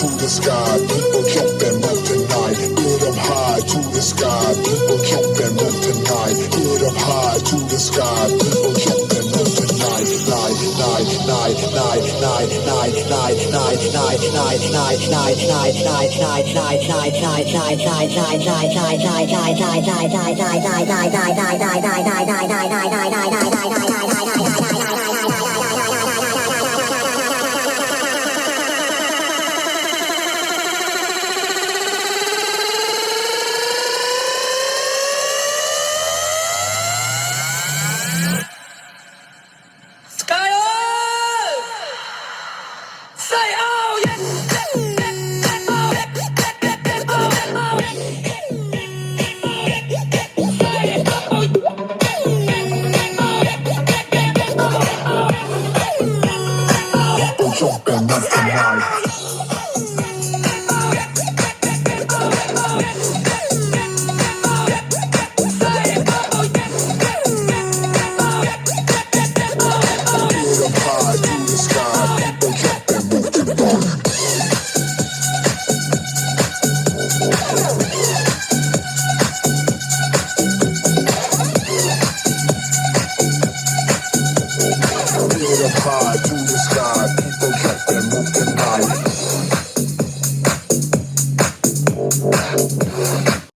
to the sky, people jump and move tonight. Get up high to the sky, people jump and move tonight. Get up high to the sky, people jump and move tonight. Night, night, night, night, night, night, night, night, night, night, night, night, night, night, night, night, night, night, night, night, jump and move tonight. High to the sky, people jump and move tonight.